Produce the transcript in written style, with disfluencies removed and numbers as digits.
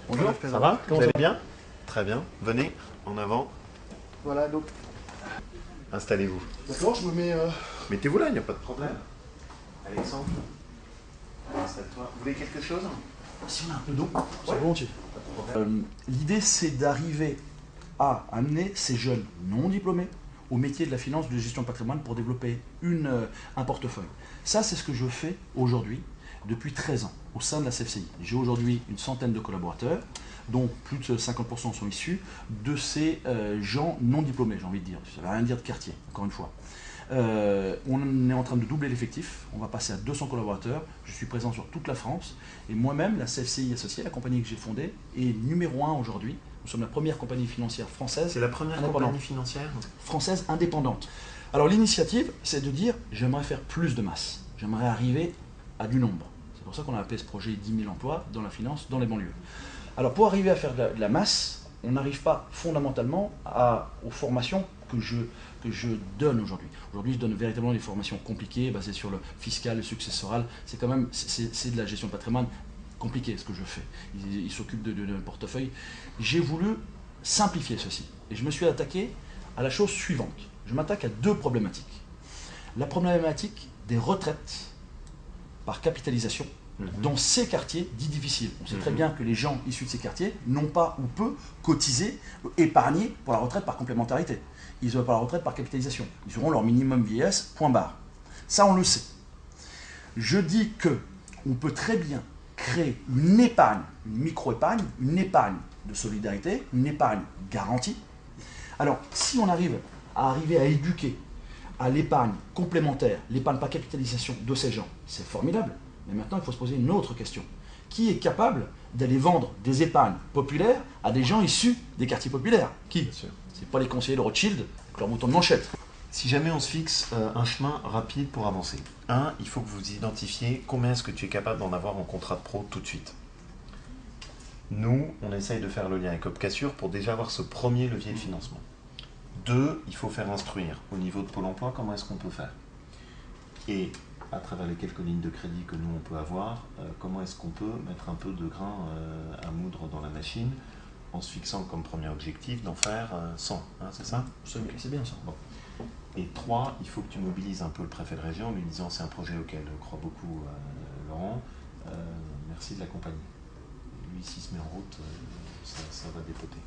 Bonjour, ça va? Vous allez bien? Très bien. Venez, en avant. Voilà, donc, Installez-vous. d'accord, je me mets... Mettez-vous là, il n'y a pas de problème. Alexandre, installe-toi. Vous voulez quelque chose? Si on a un peu d'eau, c'est Ouais. volontiers. L'idée, c'est d'arriver à amener ces jeunes non diplômés au métier de la finance, de la gestion de patrimoine pour développer un portefeuille. Ça, c'est ce que je fais aujourd'hui depuis 13 ans au sein de la CFCI. J'ai aujourd'hui une centaine de collaborateurs, dont plus de 50% sont issus de ces gens non diplômés, j'ai envie de dire. Ça ne veut rien dire de quartier, encore une fois. On est en train de doubler l'effectif, on va passer à 200 collaborateurs, je suis présent sur toute la France, et moi-même, la CFCI Associée, la compagnie que j'ai fondée, est numéro 1 aujourd'hui. Nous sommes la première compagnie financière française. C'est la première compagnie financière? Française indépendante. Alors l'initiative, c'est de dire, j'aimerais faire plus de masse, j'aimerais arriver à du nombre. C'est pour ça qu'on a appelé ce projet 10 000 emplois dans la finance, dans les banlieues. Alors pour arriver à faire de la masse, on n'arrive pas fondamentalement aux formations que je donne aujourd'hui. Aujourd'hui, je donne véritablement des formations compliquées, basées sur le fiscal, le successoral. C'est quand même, c'est de la gestion de patrimoine compliquée, ce que je fais. Il s'occupe de portefeuille. J'ai voulu simplifier ceci. Et je me suis attaqué à la chose suivante. Je m'attaque à deux problématiques. La problématique des retraites par capitalisation dans ces quartiers dits difficiles. On sait très bien que les gens issus de ces quartiers n'ont pas ou peu cotisé, épargné pour la retraite par complémentarité. Ils n'auront pas la retraite par capitalisation. Ils auront leur minimum vieillesse, point barre. Ça, on le sait. Je dis que on peut très bien créer une épargne, une micro-épargne, une épargne de solidarité, une épargne garantie. Alors, si on arrive à éduquer à l'épargne complémentaire, l'épargne par capitalisation de ces gens, c'est formidable. Mais maintenant, il faut se poser une autre question. Qui est capable d'aller vendre des épargnes populaires à des gens issus des quartiers populaires? Qui? Bien sûr. C'est pas les conseillers de Rothschild avec leur bouton de manchette. Si jamais on se fixe un chemin rapide pour avancer, il faut que vous identifiez combien est-ce que tu es capable d'en avoir en contrat de pro tout de suite. Nous, on essaye de faire le lien avec Opcassure pour déjà avoir ce premier levier de financement. 2, il faut faire instruire au niveau de Pôle emploi comment est-ce qu'on peut faire. Et à travers les quelques lignes de crédit que nous on peut avoir, comment est-ce qu'on peut mettre un peu de grain à moudre dans la machine en se fixant comme premier objectif d'en faire 100, c'est ça? C'est bien ça. Bon. Et 3, il faut que tu mobilises un peu le préfet de région en lui disant c'est un projet auquel croit beaucoup Laurent, merci de l'accompagner. Lui, s'il se met en route, ça va dépoter.